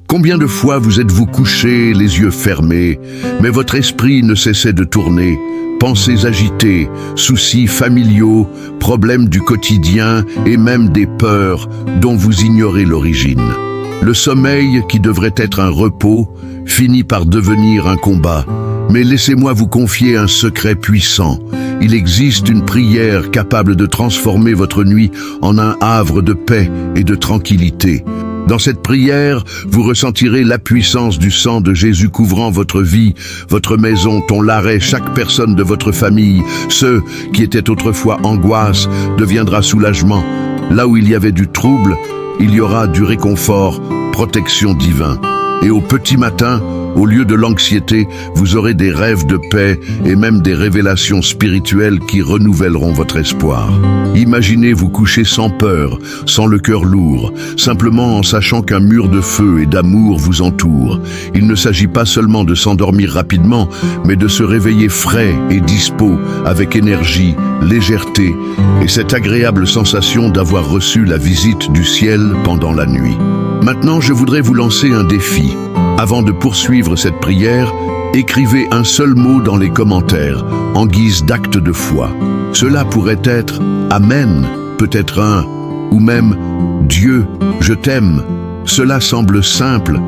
Combien de fois vous êtes-vous couché, les yeux fermés, mais votre esprit ne cessait de tourner, pensées agitées, soucis familiaux, problèmes du quotidien et même des peurs dont vous ignorez l'origine. Le sommeil, qui devrait être un repos, finit par devenir un combat. Mais laissez-moi vous confier un secret puissant. Il existe une prière capable de transformer votre nuit en un havre de paix et de tranquillité. Dans cette prière, vous ressentirez la puissance du sang de Jésus couvrant votre vie, votre maison, ton larret, chaque personne de votre famille. Ce qui était autrefois angoisse deviendra soulagement. Là où il y avait du trouble, il y aura du réconfort, protection divine. Et au petit matin, au lieu de l'anxiété, vous aurez des rêves de paix et même des révélations spirituelles qui renouvelleront votre espoir. Imaginez vous coucher sans peur, sans le cœur lourd, simplement en sachant qu'un mur de feu et d'amour vous entoure. Il ne s'agit pas seulement de s'endormir rapidement, mais de se réveiller frais et dispos, avec énergie, légèreté et cette agréable sensation d'avoir reçu la visite du ciel pendant la nuit. Maintenant, je voudrais vous lancer un défi. Avant de poursuivre cette prière, écrivez un seul mot dans les commentaires, en guise d'acte de foi. Cela pourrait être « Amen », peut-être un, ou même « Dieu, je t'aime ». Cela semble simple,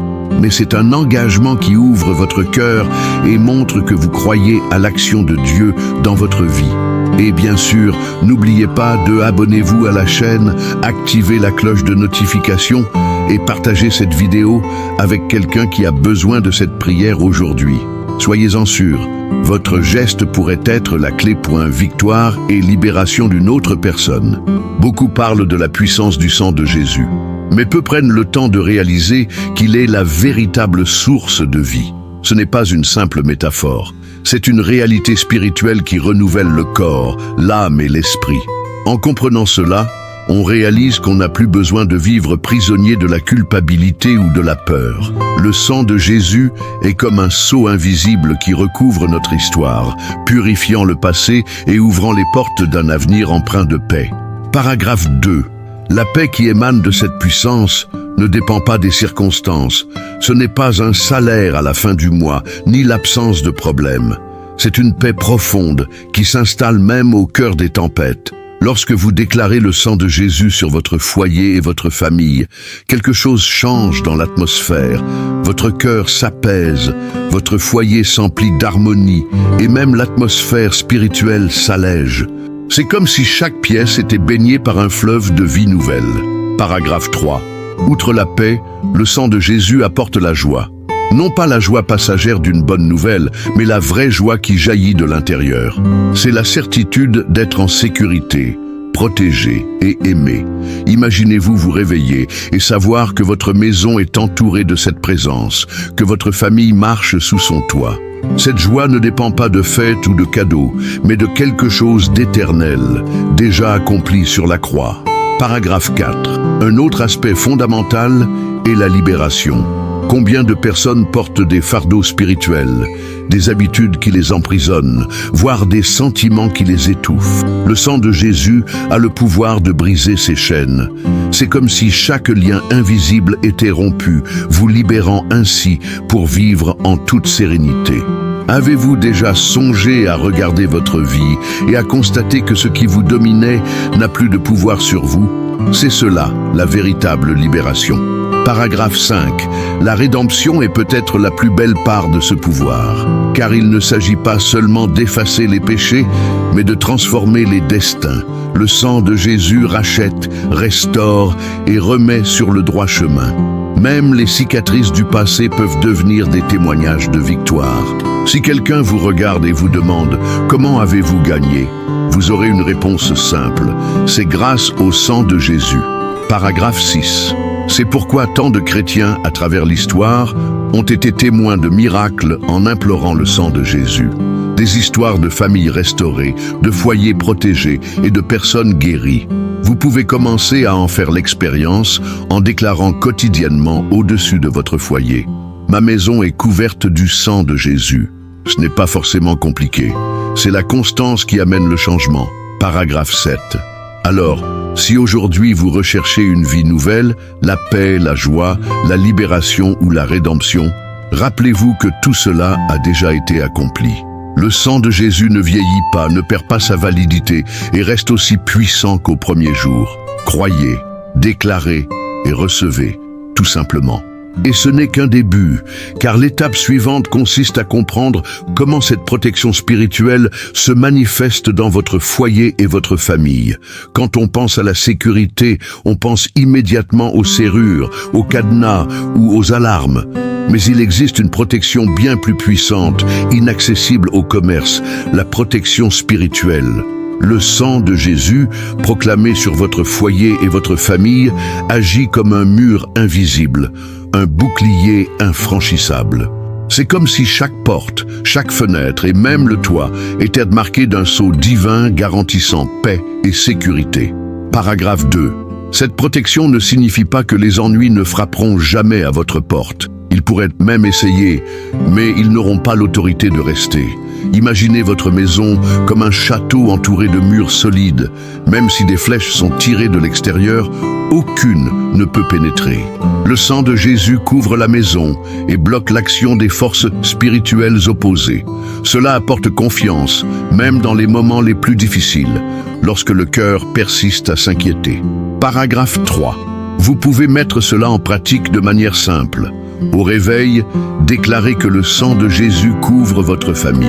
mais c'est un engagement qui ouvre votre cœur et montre que vous croyez à l'action de Dieu dans votre vie. Et bien sûr, n'oubliez pas de abonnez-vous à la chaîne, activez la cloche de notification et partagez cette vidéo avec quelqu'un qui a besoin de cette prière aujourd'hui. Soyez-en sûrs, votre geste pourrait être la clé pour une victoire et libération d'une autre personne. Beaucoup parlent de la puissance du sang de Jésus, mais peu prennent le temps de réaliser qu'il est la véritable source de vie. Ce n'est pas une simple métaphore, c'est une réalité spirituelle qui renouvelle le corps, l'âme et l'esprit. En comprenant cela, on réalise qu'on n'a plus besoin de vivre prisonnier de la culpabilité ou de la peur. Le sang de Jésus est comme un sceau invisible qui recouvre notre histoire, purifiant le passé et ouvrant les portes d'un avenir empreint de paix. Paragraphe 2. La paix qui émane de cette puissance ne dépend pas des circonstances. Ce n'est pas un salaire à la fin du mois, ni l'absence de problèmes. C'est une paix profonde qui s'installe même au cœur des tempêtes. Lorsque vous déclarez le sang de Jésus sur votre foyer et votre famille, quelque chose change dans l'atmosphère. Votre cœur s'apaise, votre foyer s'emplit d'harmonie et même l'atmosphère spirituelle s'allège. C'est comme si chaque pièce était baignée par un fleuve de vie nouvelle. Paragraphe 3. Outre la paix, le sang de Jésus apporte la joie. Non pas la joie passagère d'une bonne nouvelle, mais la vraie joie qui jaillit de l'intérieur. C'est la certitude d'être en sécurité, protégé et aimé. Imaginez-vous vous réveiller et savoir que votre maison est entourée de cette présence, que votre famille marche sous son toit. Cette joie ne dépend pas de fêtes ou de cadeaux, mais de quelque chose d'éternel, déjà accompli sur la croix. Paragraphe 4. Un autre aspect fondamental est la libération. Combien de personnes portent des fardeaux spirituels, des habitudes qui les emprisonnent, voire des sentiments qui les étouffent. Le sang de Jésus a le pouvoir de briser ces chaînes. C'est comme si chaque lien invisible était rompu, vous libérant ainsi pour vivre en toute sérénité. Avez-vous déjà songé à regarder votre vie et à constater que ce qui vous dominait n'a plus de pouvoir sur vous? C'est cela, la véritable libération. Paragraphe 5. La rédemption est peut-être la plus belle part de ce pouvoir, car il ne s'agit pas seulement d'effacer les péchés, mais de transformer les destins. Le sang de Jésus rachète, restaure et remet sur le droit chemin. Même les cicatrices du passé peuvent devenir des témoignages de victoire. Si quelqu'un vous regarde et vous demande « Comment avez-vous gagné ?», vous aurez une réponse simple. C'est grâce au sang de Jésus. Paragraphe 6. C'est pourquoi tant de chrétiens, à travers l'histoire, ont été témoins de miracles en implorant le sang de Jésus. Des histoires de familles restaurées, de foyers protégés et de personnes guéries. Vous pouvez commencer à en faire l'expérience en déclarant quotidiennement au-dessus de votre foyer « Ma maison est couverte du sang de Jésus ». Ce n'est pas forcément compliqué. C'est la constance qui amène le changement. Paragraphe 7. Alors, Si aujourd'hui vous recherchez une vie nouvelle, la paix, la joie, la libération ou la rédemption, rappelez-vous que tout cela a déjà été accompli. Le sang de Jésus ne vieillit pas, ne perd pas sa validité et reste aussi puissant qu'au premier jour. Croyez, déclarez et recevez, tout simplement. Et ce n'est qu'un début, car l'étape suivante consiste à comprendre comment cette protection spirituelle se manifeste dans votre foyer et votre famille. Quand on pense à la sécurité, on pense immédiatement aux serrures, aux cadenas ou aux alarmes. Mais il existe une protection bien plus puissante, inaccessible au commerce, la protection spirituelle. Le sang de Jésus, proclamé sur votre foyer et votre famille, agit comme un mur invisible, un bouclier infranchissable. C'est comme si chaque porte, chaque fenêtre et même le toit étaient marqués d'un sceau divin garantissant paix et sécurité. Paragraphe 2. Cette protection ne signifie pas que les ennuis ne frapperont jamais à votre porte. Ils pourraient même essayer, mais ils n'auront pas l'autorité de rester. Imaginez votre maison comme un château entouré de murs solides. Même si des flèches sont tirées de l'extérieur, aucune ne peut pénétrer. Le sang de Jésus couvre la maison et bloque l'action des forces spirituelles opposées. Cela apporte confiance, même dans les moments les plus difficiles, lorsque le cœur persiste à s'inquiéter. Paragraphe 3. Vous pouvez mettre cela en pratique de manière simple. Au réveil, déclarez que le sang de Jésus couvre votre famille.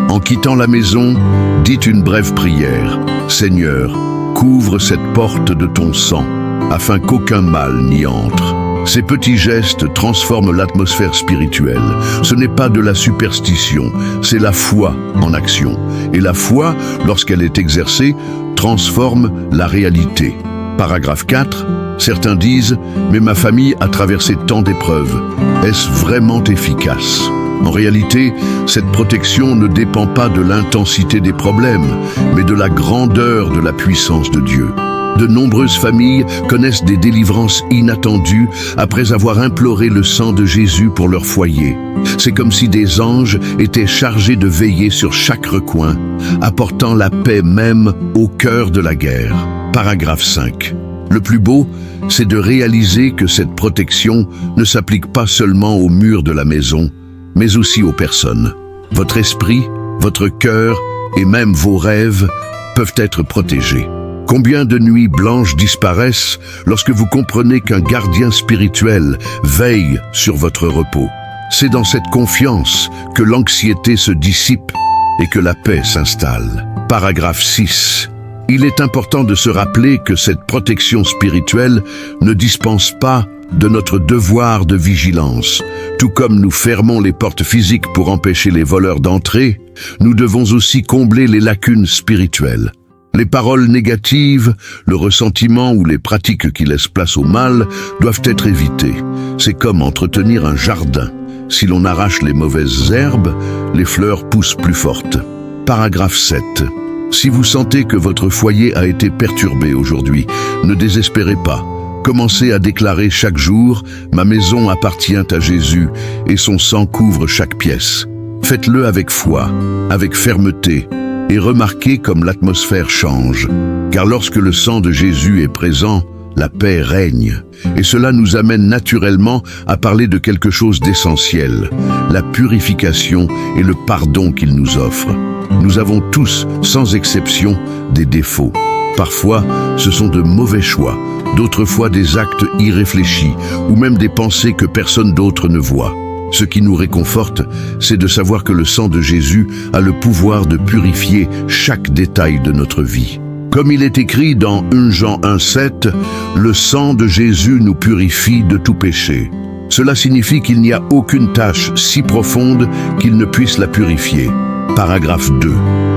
En quittant la maison, dites une brève prière. Seigneur, couvre cette porte de ton sang, afin qu'aucun mal n'y entre. Ces petits gestes transforment l'atmosphère spirituelle. Ce n'est pas de la superstition, c'est la foi en action. Et la foi, lorsqu'elle est exercée, transforme la réalité. Paragraphe 4. Certains disent « Mais ma famille a traversé tant d'épreuves. Est-ce vraiment efficace ?» En réalité, cette protection ne dépend pas de l'intensité des problèmes, mais de la grandeur de la puissance de Dieu. De nombreuses familles connaissent des délivrances inattendues après avoir imploré le sang de Jésus pour leur foyer. C'est comme si des anges étaient chargés de veiller sur chaque recoin, apportant la paix même au cœur de la guerre. Paragraphe 5. Le plus beau, c'est de réaliser que cette protection ne s'applique pas seulement aux murs de la maison, mais aussi aux personnes. Votre esprit, votre cœur et même vos rêves peuvent être protégés. Combien de nuits blanches disparaissent lorsque vous comprenez qu'un gardien spirituel veille sur votre repos? C'est dans cette confiance que l'anxiété se dissipe et que la paix s'installe. Paragraphe 6. Il est important de se rappeler que cette protection spirituelle ne dispense pas de notre devoir de vigilance. Tout comme nous fermons les portes physiques pour empêcher les voleurs d'entrer, nous devons aussi combler les lacunes spirituelles. Les paroles négatives, le ressentiment ou les pratiques qui laissent place au mal doivent être évitées. C'est comme entretenir un jardin. Si l'on arrache les mauvaises herbes, les fleurs poussent plus fortes. Paragraphe 7. Si vous sentez que votre foyer a été perturbé aujourd'hui, ne désespérez pas. Commencez à déclarer chaque jour « Ma maison appartient à Jésus et son sang couvre chaque pièce ». Faites-le avec foi, avec fermeté, et remarquez comme l'atmosphère change. Car lorsque le sang de Jésus est présent, la paix règne. Et cela nous amène naturellement à parler de quelque chose d'essentiel, la purification et le pardon qu'il nous offre. Nous avons tous, sans exception, des défauts. Parfois, ce sont de mauvais choix, d'autres fois des actes irréfléchis, ou même des pensées que personne d'autre ne voit. Ce qui nous réconforte, c'est de savoir que le sang de Jésus a le pouvoir de purifier chaque détail de notre vie. Comme il est écrit dans 1 Jean 1,7, « Le sang de Jésus nous purifie de tout péché ». Cela signifie qu'il n'y a aucune tâche si profonde qu'il ne puisse la purifier. Paragraphe 2.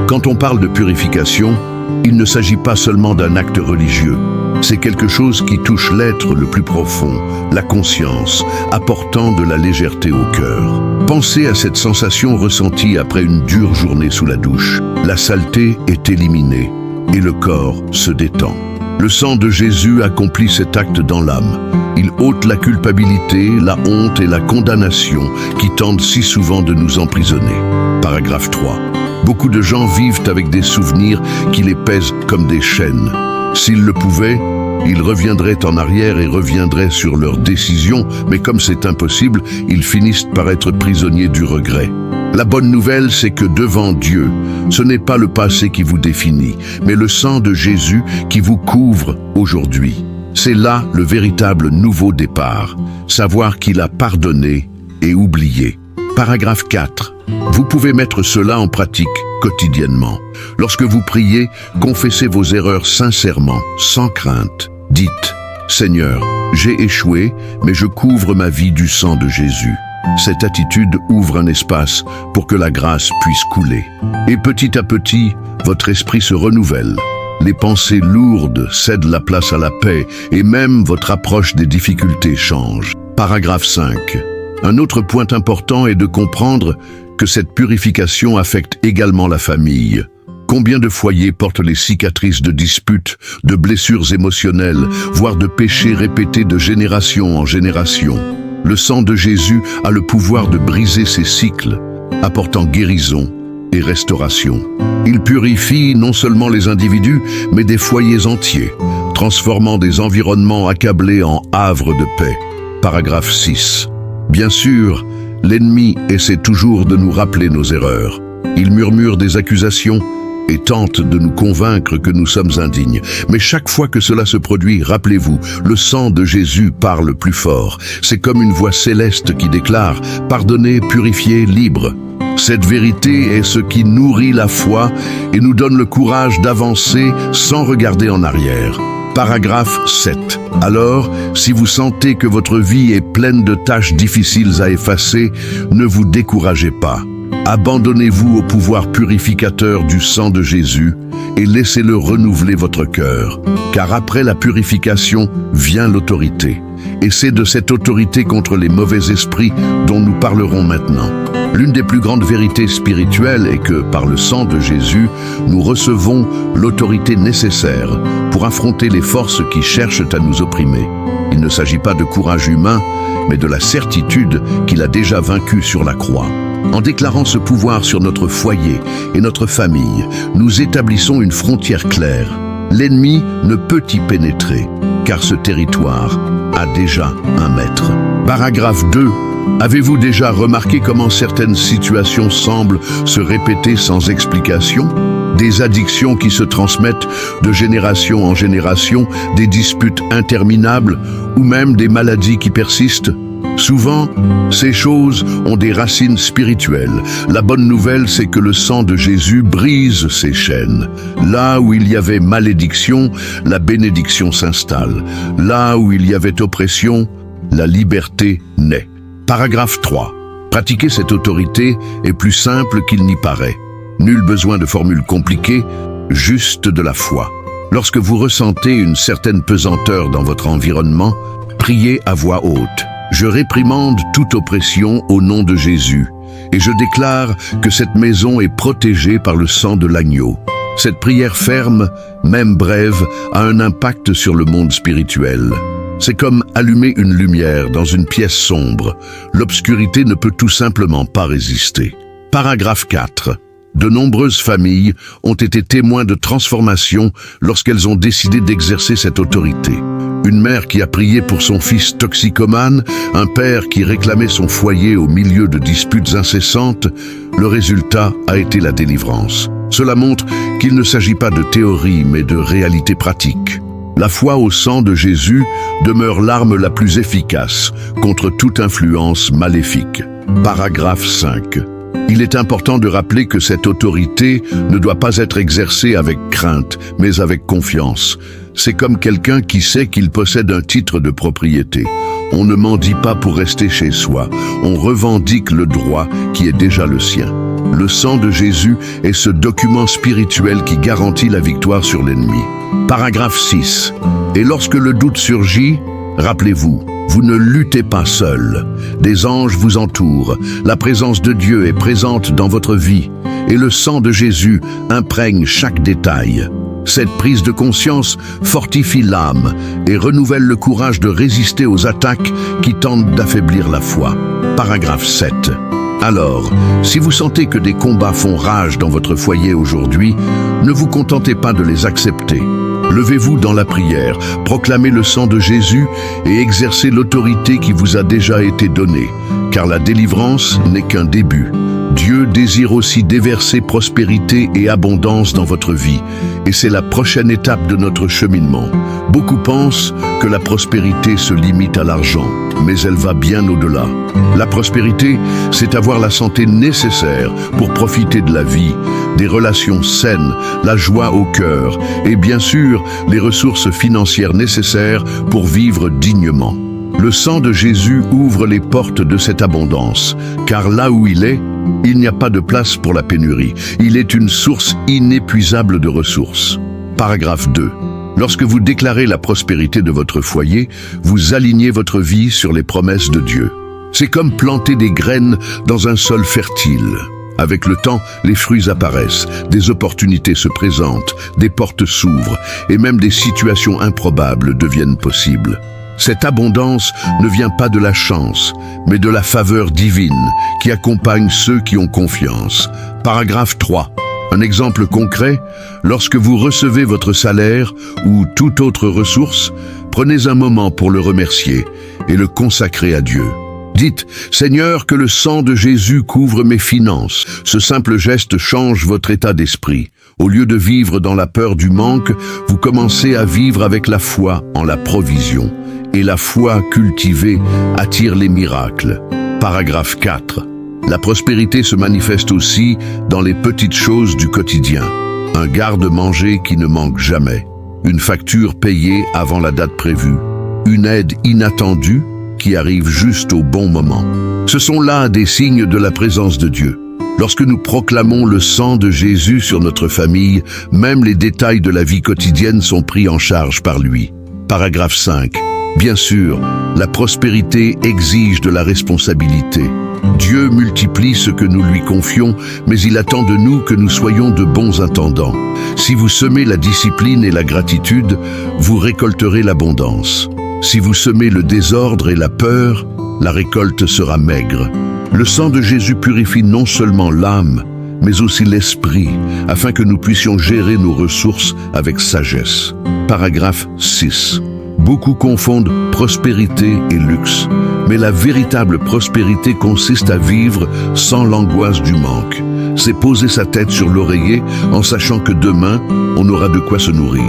Quand on parle de purification, il ne s'agit pas seulement d'un acte religieux. C'est quelque chose qui touche l'être le plus profond, la conscience, apportant de la légèreté au cœur. Pensez à cette sensation ressentie après une dure journée sous la douche. La saleté est éliminée et le corps se détend. Le sang de Jésus accomplit cet acte dans l'âme. Il ôte la culpabilité, la honte et la condamnation qui tentent si souvent de nous emprisonner. Paragraphe 3. Beaucoup de gens vivent avec des souvenirs qui les pèsent comme des chaînes. S'ils le pouvaient, ils reviendraient en arrière et reviendraient sur leurs décisions, mais comme c'est impossible, ils finissent par être prisonniers du regret. La bonne nouvelle, c'est que devant Dieu, ce n'est pas le passé qui vous définit, mais le sang de Jésus qui vous couvre aujourd'hui. C'est là le véritable nouveau départ, savoir qu'il a pardonné et oublié. Paragraphe 4. Vous pouvez mettre cela en pratique quotidiennement. Lorsque vous priez, confessez vos erreurs sincèrement, sans crainte. Dites, « Seigneur, j'ai échoué, mais je couvre ma vie du sang de Jésus. » Cette attitude ouvre un espace pour que la grâce puisse couler. Et petit à petit, votre esprit se renouvelle. Les pensées lourdes cèdent la place à la paix et même votre approche des difficultés change. Paragraphe 5. Un autre point important est de comprendre que cette purification affecte également la famille. Combien de foyers portent les cicatrices de disputes, de blessures émotionnelles, voire de péchés répétés de génération en génération? Le sang de Jésus a le pouvoir de briser ces cycles, apportant guérison et restauration. Il purifie non seulement les individus, mais des foyers entiers, transformant des environnements accablés en havres de paix. Paragraphe 6. Bien sûr, l'ennemi essaie toujours de nous rappeler nos erreurs. Il murmure des accusations et tente de nous convaincre que nous sommes indignes. Mais chaque fois que cela se produit, rappelez-vous, le sang de Jésus parle plus fort. C'est comme une voix céleste qui déclare « Pardonnez, purifiez, libre ». Cette vérité est ce qui nourrit la foi et nous donne le courage d'avancer sans regarder en arrière. Paragraphe 7. Alors, si vous sentez que votre vie est pleine de tâches difficiles à effacer, ne vous découragez pas. Abandonnez-vous au pouvoir purificateur du sang de Jésus et laissez-le renouveler votre cœur. Car après la purification vient l'autorité. Et c'est de cette autorité contre les mauvais esprits dont nous parlerons maintenant. L'une des plus grandes vérités spirituelles est que, par le sang de Jésus, nous recevons l'autorité nécessaire pour affronter les forces qui cherchent à nous opprimer. Il ne s'agit pas de courage humain, mais de la certitude qu'il a déjà vaincu sur la croix. En déclarant ce pouvoir sur notre foyer et notre famille, nous établissons une frontière claire. L'ennemi ne peut y pénétrer, car ce territoire a déjà un maître. Paragraphe 2. Avez-vous déjà remarqué comment certaines situations semblent se répéter sans explication? Des addictions qui se transmettent de génération en génération, des disputes interminables ou même des maladies qui persistent? Souvent, ces choses ont des racines spirituelles. La bonne nouvelle, c'est que le sang de Jésus brise ces chaînes. Là où il y avait malédiction, la bénédiction s'installe. Là où il y avait oppression, la liberté naît. Paragraphe 3. Pratiquer cette autorité est plus simple qu'il n'y paraît. Nul besoin de formules compliquées, juste de la foi. Lorsque vous ressentez une certaine pesanteur dans votre environnement, priez à voix haute. Je réprimande toute oppression au nom de Jésus, et je déclare que cette maison est protégée par le sang de l'agneau. Cette prière ferme, même brève, a un impact sur le monde spirituel. C'est comme allumer une lumière dans une pièce sombre. L'obscurité ne peut tout simplement pas résister. Paragraphe 4. De nombreuses familles ont été témoins de transformation lorsqu'elles ont décidé d'exercer cette autorité. Une mère qui a prié pour son fils toxicomane, un père qui réclamait son foyer au milieu de disputes incessantes, le résultat a été la délivrance. Cela montre qu'il ne s'agit pas de théorie mais de réalité pratique. La foi au sang de Jésus demeure l'arme la plus efficace contre toute influence maléfique. Paragraphe 5. Il est important de rappeler que cette autorité ne doit pas être exercée avec crainte, mais avec confiance. C'est comme quelqu'un qui sait qu'il possède un titre de propriété. On ne mendie pas pour rester chez soi, on revendique le droit qui est déjà le sien. Le sang de Jésus est ce document spirituel qui garantit la victoire sur l'ennemi. Paragraphe 6. Et lorsque le doute surgit, rappelez-vous, vous ne luttez pas seul. Des anges vous entourent, la présence de Dieu est présente dans votre vie, et le sang de Jésus imprègne chaque détail. Cette prise de conscience fortifie l'âme et renouvelle le courage de résister aux attaques qui tentent d'affaiblir la foi. Paragraphe 7. Alors, si vous sentez que des combats font rage dans votre foyer aujourd'hui, ne vous contentez pas de les accepter. Levez-vous dans la prière, proclamez le sang de Jésus et exercez l'autorité qui vous a déjà été donnée, car la délivrance n'est qu'un début. Dieu désire aussi déverser prospérité et abondance dans votre vie, et c'est la prochaine étape de notre cheminement. Beaucoup pensent que la prospérité se limite à l'argent, mais elle va bien au-delà. La prospérité, c'est avoir la santé nécessaire pour profiter de la vie, des relations saines, la joie au cœur, et bien sûr, les ressources financières nécessaires pour vivre dignement. Le sang de Jésus ouvre les portes de cette abondance, car là où il est, il n'y a pas de place pour la pénurie. Il est une source inépuisable de ressources. Paragraphe 2. Lorsque vous déclarez la prospérité de votre foyer, vous alignez votre vie sur les promesses de Dieu. C'est comme planter des graines dans un sol fertile. Avec le temps, les fruits apparaissent, des opportunités se présentent, des portes s'ouvrent, et même des situations improbables deviennent possibles. Cette abondance ne vient pas de la chance, mais de la faveur divine qui accompagne ceux qui ont confiance. Paragraphe 3. Un exemple concret, lorsque vous recevez votre salaire ou toute autre ressource, prenez un moment pour le remercier et le consacrer à Dieu. Dites, « Seigneur, que le sang de Jésus couvre mes finances. » Ce simple geste change votre état d'esprit. Au lieu de vivre dans la peur du manque, vous commencez à vivre avec la foi en la provision. Et la foi cultivée attire les miracles. Paragraphe 4. La prospérité se manifeste aussi dans les petites choses du quotidien. Un garde-manger qui ne manque jamais. Une facture payée avant la date prévue. Une aide inattendue qui arrive juste au bon moment. Ce sont là des signes de la présence de Dieu. Lorsque nous proclamons le sang de Jésus sur notre famille, même les détails de la vie quotidienne sont pris en charge par lui. Paragraphe 5. Bien sûr, la prospérité exige de la responsabilité. Dieu multiplie ce que nous lui confions, mais il attend de nous que nous soyons de bons intendants. Si vous semez la discipline et la gratitude, vous récolterez l'abondance. Si vous semez le désordre et la peur, la récolte sera maigre. Le sang de Jésus purifie non seulement l'âme, mais aussi l'esprit, afin que nous puissions gérer nos ressources avec sagesse. Paragraphe 6. Beaucoup confondent prospérité et luxe, mais la véritable prospérité consiste à vivre sans l'angoisse du manque. C'est poser sa tête sur l'oreiller en sachant que demain, on aura de quoi se nourrir.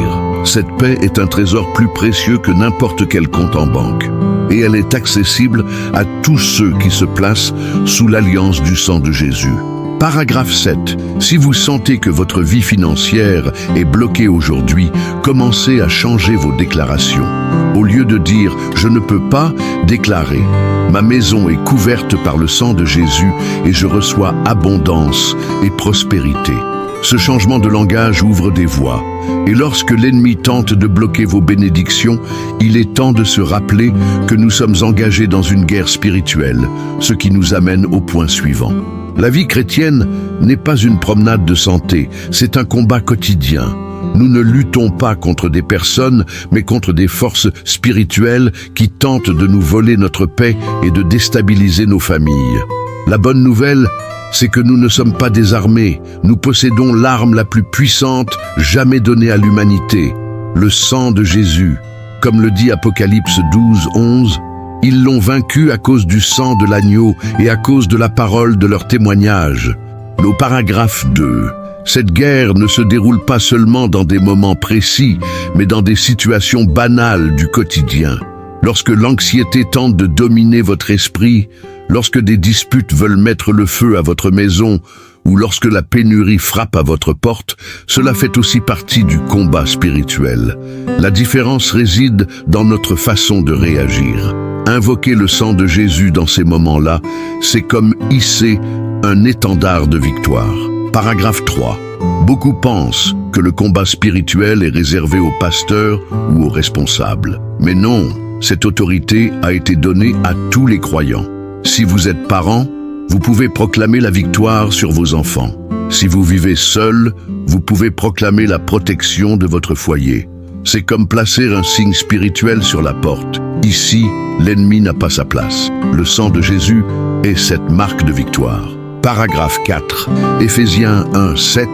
Cette paix est un trésor plus précieux que n'importe quel compte en banque. Et elle est accessible à tous ceux qui se placent sous l'alliance du sang de Jésus. Paragraphe 7. Si vous sentez que votre vie financière est bloquée aujourd'hui, commencez à changer vos déclarations. Au lieu de dire « je ne peux pas », déclarez « ma maison est couverte par le sang de Jésus et je reçois abondance et prospérité ». Ce changement de langage ouvre des voies. Et lorsque l'ennemi tente de bloquer vos bénédictions, il est temps de se rappeler que nous sommes engagés dans une guerre spirituelle, ce qui nous amène au point suivant. La vie chrétienne n'est pas une promenade de santé, c'est un combat quotidien. Nous ne luttons pas contre des personnes, mais contre des forces spirituelles qui tentent de nous voler notre paix et de déstabiliser nos familles. La bonne nouvelle, c'est que nous ne sommes pas désarmés. Nous possédons l'arme la plus puissante jamais donnée à l'humanité, le sang de Jésus. Comme le dit Apocalypse 12:11, ils l'ont vaincu à cause du sang de l'agneau et à cause de la parole de leur témoignage. Au paragraphe 2, cette guerre ne se déroule pas seulement dans des moments précis, mais dans des situations banales du quotidien. Lorsque l'anxiété tente de dominer votre esprit, lorsque des disputes veulent mettre le feu à votre maison, ou lorsque la pénurie frappe à votre porte, cela fait aussi partie du combat spirituel. La différence réside dans notre façon de réagir. Invoquer le sang de Jésus dans ces moments-là, c'est comme hisser un étendard de victoire. Paragraphe 3. Beaucoup pensent que le combat spirituel est réservé aux pasteurs ou aux responsables. Mais non, cette autorité a été donnée à tous les croyants. Si vous êtes parent, vous pouvez proclamer la victoire sur vos enfants. Si vous vivez seul, vous pouvez proclamer la protection de votre foyer. C'est comme placer un signe spirituel sur la porte. Ici, l'ennemi n'a pas sa place. Le sang de Jésus est cette marque de victoire. Paragraphe 4. Éphésiens 1, 7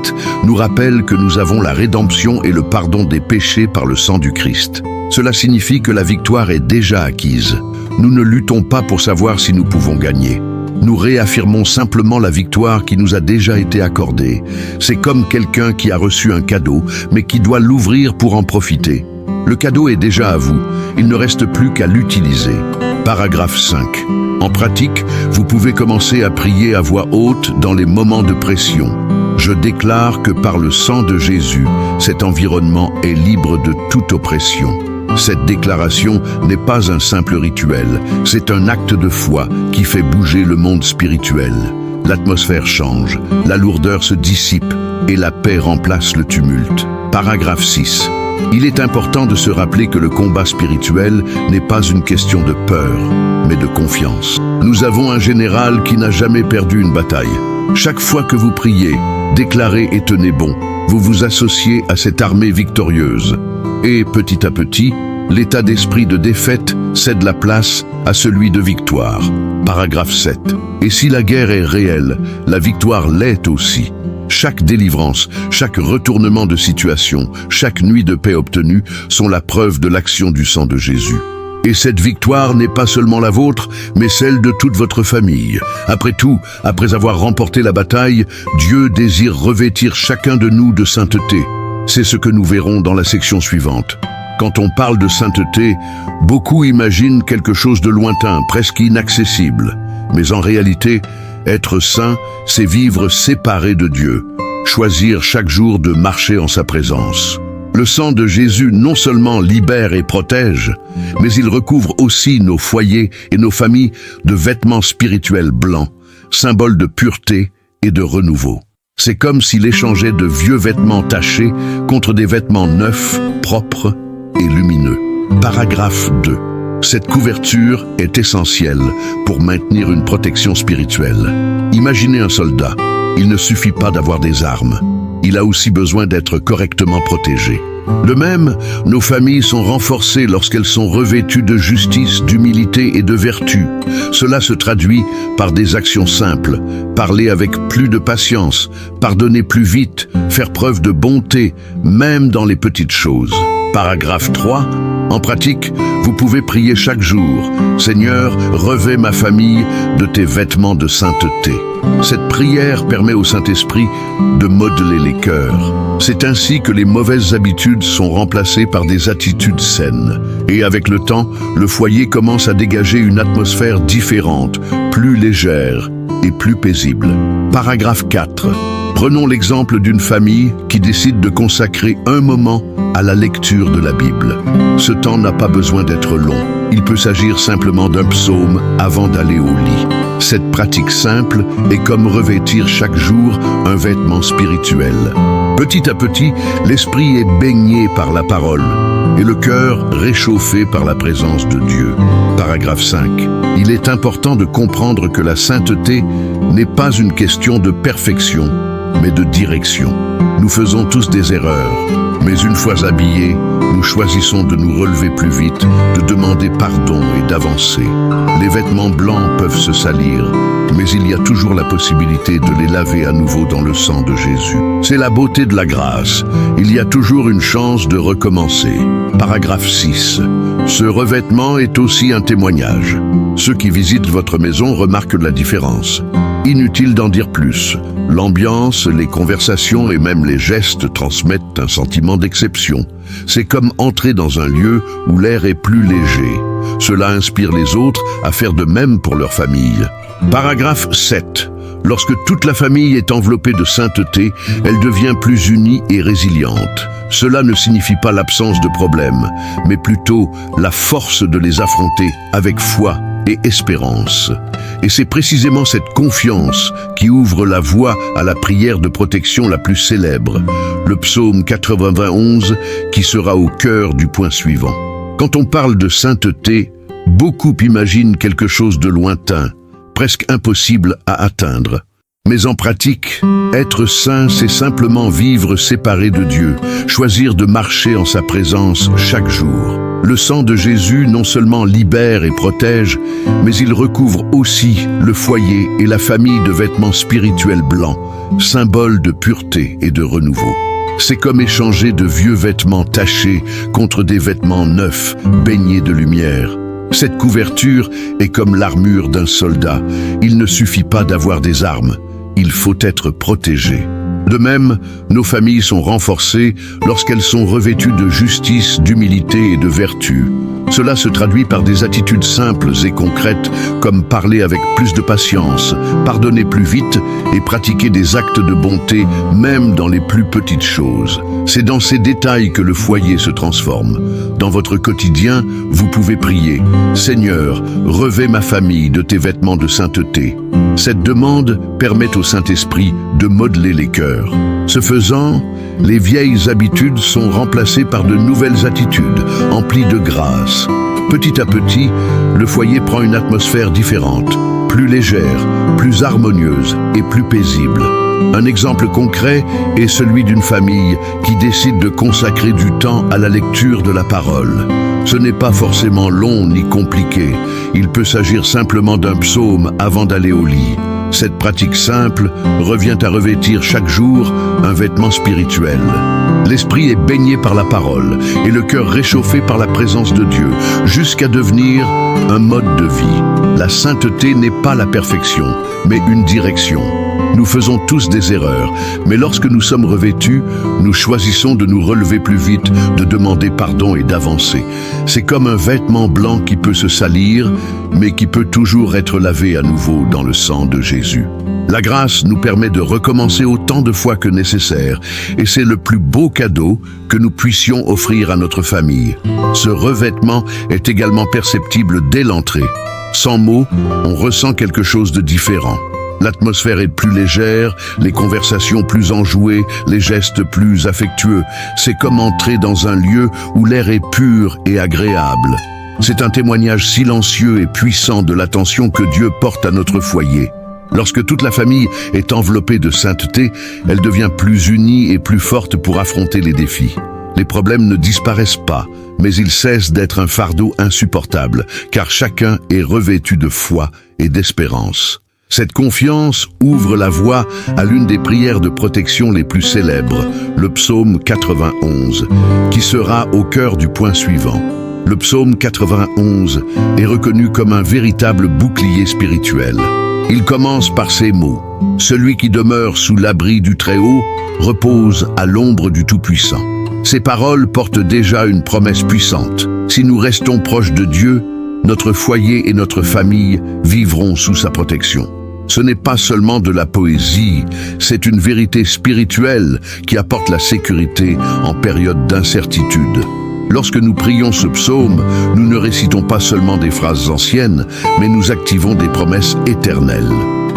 nous rappelle que nous avons la rédemption et le pardon des péchés par le sang du Christ. Cela signifie que la victoire est déjà acquise. Nous ne luttons pas pour savoir si nous pouvons gagner. Nous réaffirmons simplement la victoire qui nous a déjà été accordée. C'est comme quelqu'un qui a reçu un cadeau, mais qui doit l'ouvrir pour en profiter. Le cadeau est déjà à vous, il ne reste plus qu'à l'utiliser. Paragraphe 5. En pratique, vous pouvez commencer à prier à voix haute dans les moments de pression. Je déclare que par le sang de Jésus, cet environnement est libre de toute oppression. Cette déclaration n'est pas un simple rituel, c'est un acte de foi qui fait bouger le monde spirituel. L'atmosphère change, la lourdeur se dissipe et la paix remplace le tumulte. Paragraphe 6. Il est important de se rappeler que le combat spirituel n'est pas une question de peur, mais de confiance. Nous avons un général qui n'a jamais perdu une bataille. Chaque fois que vous priez, déclarez et tenez bon, vous vous associez à cette armée victorieuse. Et petit à petit, l'état d'esprit de défaite cède la place à celui de victoire. Paragraphe 7. Et si la guerre est réelle, la victoire l'est aussi. Chaque délivrance, chaque retournement de situation, chaque nuit de paix obtenue sont la preuve de l'action du sang de Jésus. Et cette victoire n'est pas seulement la vôtre, mais celle de toute votre famille. Après tout, après avoir remporté la bataille, Dieu désire revêtir chacun de nous de sainteté. C'est ce que nous verrons dans la section suivante. Quand on parle de sainteté, beaucoup imaginent quelque chose de lointain, presque inaccessible. Mais en réalité, être saint, c'est vivre séparé de Dieu, choisir chaque jour de marcher en sa présence. Le sang de Jésus non seulement libère et protège, mais il recouvre aussi nos foyers et nos familles de vêtements spirituels blancs, symbole de pureté et de renouveau. C'est comme s'il échangeait de vieux vêtements tachés contre des vêtements neufs, propres et lumineux. Paragraphe 2. Cette couverture est essentielle pour maintenir une protection spirituelle. Imaginez un soldat. Il ne suffit pas d'avoir des armes. Il a aussi besoin d'être correctement protégé. De même, nos familles sont renforcées lorsqu'elles sont revêtues de justice, d'humilité et de vertu. Cela se traduit par des actions simples, parler avec plus de patience, pardonner plus vite, faire preuve de bonté, même dans les petites choses. Paragraphe 3. En pratique, vous pouvez prier chaque jour. Seigneur, revêt ma famille de tes vêtements de sainteté. Cette prière permet au Saint-Esprit de modeler les cœurs. C'est ainsi que les mauvaises habitudes sont remplacées par des attitudes saines. Et avec le temps, le foyer commence à dégager une atmosphère différente, plus légère et plus paisible. Paragraphe 4. Prenons l'exemple d'une famille qui décide de consacrer un moment à la lecture de la Bible. Ce temps n'a pas besoin d'être long. Il peut s'agir simplement d'un psaume avant d'aller au lit. Cette pratique simple est comme revêtir chaque jour un vêtement spirituel. Petit à petit, l'esprit est baigné par la parole et le cœur réchauffé par la présence de Dieu. Paragraphe 5. Il est important de comprendre que la sainteté n'est pas une question de perfection, mais de direction. Nous faisons tous des erreurs, mais une fois habillés, nous choisissons de nous relever plus vite, de demander pardon et d'avancer. Les vêtements blancs peuvent se salir, mais il y a toujours la possibilité de les laver à nouveau dans le sang de Jésus. C'est la beauté de la grâce. Il y a toujours une chance de recommencer. Paragraphe 6. Ce revêtement est aussi un témoignage. Ceux qui visitent votre maison remarquent la différence. Inutile d'en dire plus. L'ambiance, les conversations et même les gestes transmettent un sentiment d'exception. C'est comme entrer dans un lieu où l'air est plus léger. Cela inspire les autres à faire de même pour leur famille. Paragraphe 7. Lorsque toute la famille est enveloppée de sainteté, elle devient plus unie et résiliente. Cela ne signifie pas l'absence de problèmes, mais plutôt la force de les affronter avec foi et espérance. Et c'est précisément cette confiance qui ouvre la voie à la prière de protection la plus célèbre, le psaume 91, qui sera au cœur du point suivant. Quand on parle de sainteté, beaucoup imaginent quelque chose de lointain, presque impossible à atteindre. Mais en pratique, être saint, c'est simplement vivre séparé de Dieu, choisir de marcher en sa présence chaque jour. Le sang de Jésus non seulement libère et protège, mais il recouvre aussi le foyer et la famille de vêtements spirituels blancs, symbole de pureté et de renouveau. C'est comme échanger de vieux vêtements tachés contre des vêtements neufs, baignés de lumière. Cette couverture est comme l'armure d'un soldat. Il ne suffit pas d'avoir des armes, il faut être protégé. De même, nos familles sont renforcées lorsqu'elles sont revêtues de justice, d'humilité et de vertu. Cela se traduit par des attitudes simples et concrètes, comme parler avec plus de patience, pardonner plus vite et pratiquer des actes de bonté, même dans les plus petites choses. C'est dans ces détails que le foyer se transforme. Dans votre quotidien, vous pouvez prier « Seigneur, revêt ma famille de tes vêtements de sainteté ». Cette demande permet au Saint-Esprit de modeler les cœurs. Ce faisant, les vieilles habitudes sont remplacées par de nouvelles attitudes, emplies de grâce. Petit à petit, le foyer prend une atmosphère différente, plus légère, plus harmonieuse et plus paisible. Un exemple concret est celui d'une famille qui décide de consacrer du temps à la lecture de la parole. Ce n'est pas forcément long ni compliqué. Il peut s'agir simplement d'un psaume avant d'aller au lit. Cette pratique simple revient à revêtir chaque jour un vêtement spirituel. L'esprit est baigné par la parole et le cœur réchauffé par la présence de Dieu, jusqu'à devenir un mode de vie. La sainteté n'est pas la perfection, mais une direction. Nous faisons tous des erreurs, mais lorsque nous sommes revêtus, nous choisissons de nous relever plus vite, de demander pardon et d'avancer. C'est comme un vêtement blanc qui peut se salir, mais qui peut toujours être lavé à nouveau dans le sang de Jésus. La grâce nous permet de recommencer autant de fois que nécessaire, et c'est le plus beau cadeau que nous puissions offrir à notre famille. Ce revêtement est également perceptible dès l'entrée. Sans mots, on ressent quelque chose de différent. L'atmosphère est plus légère, les conversations plus enjouées, les gestes plus affectueux. C'est comme entrer dans un lieu où l'air est pur et agréable. C'est un témoignage silencieux et puissant de l'attention que Dieu porte à notre foyer. Lorsque toute la famille est enveloppée de sainteté, elle devient plus unie et plus forte pour affronter les défis. Les problèmes ne disparaissent pas, mais ils cessent d'être un fardeau insupportable, car chacun est revêtu de foi et d'espérance. Cette confiance ouvre la voie à l'une des prières de protection les plus célèbres, le psaume 91, qui sera au cœur du point suivant. Le psaume 91 est reconnu comme un véritable bouclier spirituel. Il commence par ces mots. « Celui qui demeure sous l'abri du Très-Haut repose à l'ombre du Tout-Puissant ». Ces paroles portent déjà une promesse puissante. Si nous restons proches de Dieu, notre foyer et notre famille vivront sous sa protection. Ce n'est pas seulement de la poésie, c'est une vérité spirituelle qui apporte la sécurité en période d'incertitude. Lorsque nous prions ce psaume, nous ne récitons pas seulement des phrases anciennes, mais nous activons des promesses éternelles.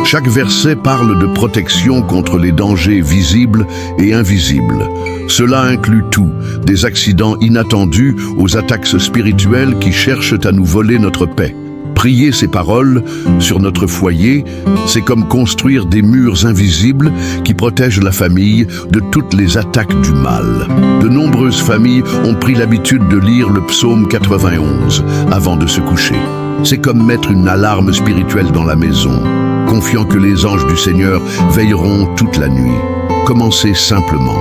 Chaque verset parle de protection contre les dangers visibles et invisibles. Cela inclut tout, des accidents inattendus aux attaques spirituelles qui cherchent à nous voler notre paix. Prier ces paroles sur notre foyer, c'est comme construire des murs invisibles qui protègent la famille de toutes les attaques du mal. De nombreuses familles ont pris l'habitude de lire le psaume 91 avant de se coucher. C'est comme mettre une alarme spirituelle dans la maison, confiant que les anges du Seigneur veilleront toute la nuit. Commencez simplement.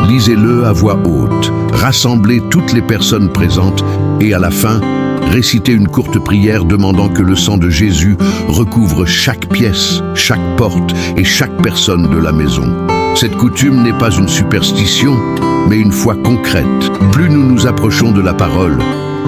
Lisez-le à voix haute, rassemblez toutes les personnes présentes et à la fin, récitez une courte prière demandant que le sang de Jésus recouvre chaque pièce, chaque porte et chaque personne de la maison. Cette coutume n'est pas une superstition, mais une foi concrète. Plus nous nous approchons de la parole,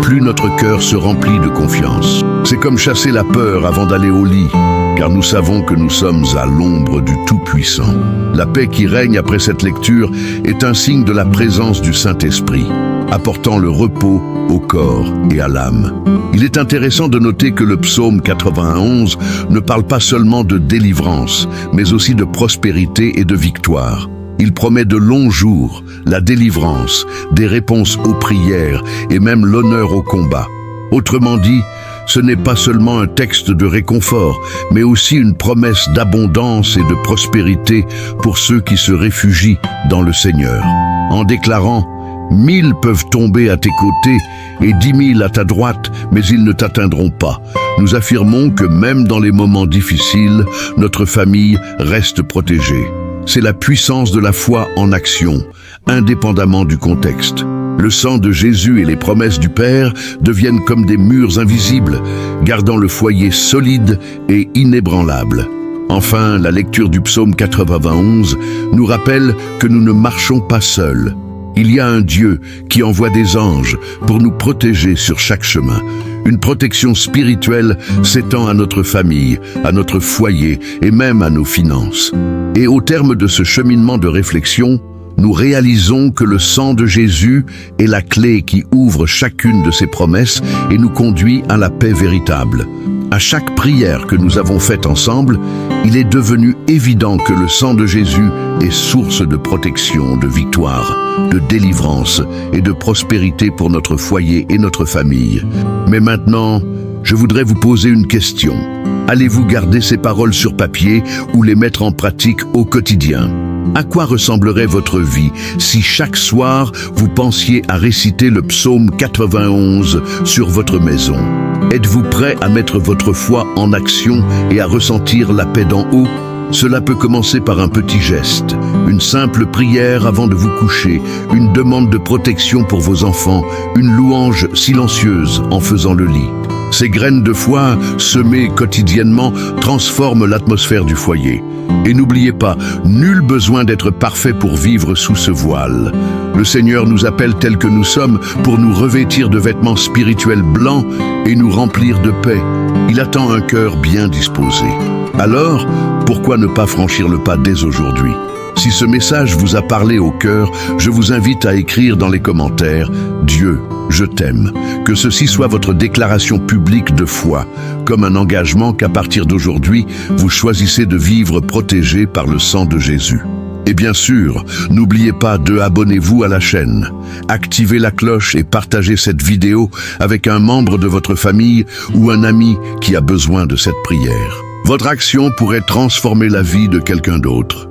plus notre cœur se remplit de confiance. C'est comme chasser la peur avant d'aller au lit, car nous savons que nous sommes à l'ombre du Tout-Puissant. La paix qui règne après cette lecture est un signe de la présence du Saint-Esprit, apportant le repos au corps et à l'âme. Il est intéressant de noter que le psaume 91 ne parle pas seulement de délivrance, mais aussi de prospérité et de victoire. Il promet de longs jours, la délivrance, des réponses aux prières et même l'honneur au combat. Autrement dit, ce n'est pas seulement un texte de réconfort, mais aussi une promesse d'abondance et de prospérité pour ceux qui se réfugient dans le Seigneur. En déclarant 1000 peuvent tomber à tes côtés et 10 000 à ta droite, mais ils ne t'atteindront pas. Nous affirmons que même dans les moments difficiles, notre famille reste protégée. C'est la puissance de la foi en action, indépendamment du contexte. Le sang de Jésus et les promesses du Père deviennent comme des murs invisibles, gardant le foyer solide et inébranlable. Enfin, la lecture du psaume 91 nous rappelle que nous ne marchons pas seuls. Il y a un Dieu qui envoie des anges pour nous protéger sur chaque chemin. Une protection spirituelle s'étend à notre famille, à notre foyer et même à nos finances. Et au terme de ce cheminement de réflexion, nous réalisons que le sang de Jésus est la clé qui ouvre chacune de ses promesses et nous conduit à la paix véritable. À chaque prière que nous avons faite ensemble, il est devenu évident que le sang de Jésus est source de protection, de victoire, de délivrance et de prospérité pour notre foyer et notre famille. Mais maintenant, je voudrais vous poser une question. Allez-vous garder ces paroles sur papier ou les mettre en pratique au quotidien? À quoi ressemblerait votre vie si chaque soir vous pensiez à réciter le psaume 91 sur votre maison? Êtes-vous prêt à mettre votre foi en action et à ressentir la paix d'en haut? Cela peut commencer par un petit geste, une simple prière avant de vous coucher, une demande de protection pour vos enfants, une louange silencieuse en faisant le lit. Ces graines de foi, semées quotidiennement, transforment l'atmosphère du foyer. Et n'oubliez pas, nul besoin d'être parfait pour vivre sous ce voile. Le Seigneur nous appelle tels que nous sommes pour nous revêtir de vêtements spirituels blancs et nous remplir de paix. Il attend un cœur bien disposé. Alors, pourquoi ne pas franchir le pas dès aujourd'hui? Si ce message vous a parlé au cœur, je vous invite à écrire dans les commentaires « Dieu, je t'aime ». Que ceci soit votre déclaration publique de foi, comme un engagement qu'à partir d'aujourd'hui, vous choisissez de vivre protégé par le sang de Jésus. Et bien sûr, n'oubliez pas de abonnez-vous à la chaîne, activez la cloche et partagez cette vidéo avec un membre de votre famille ou un ami qui a besoin de cette prière. Votre action pourrait transformer la vie de quelqu'un d'autre.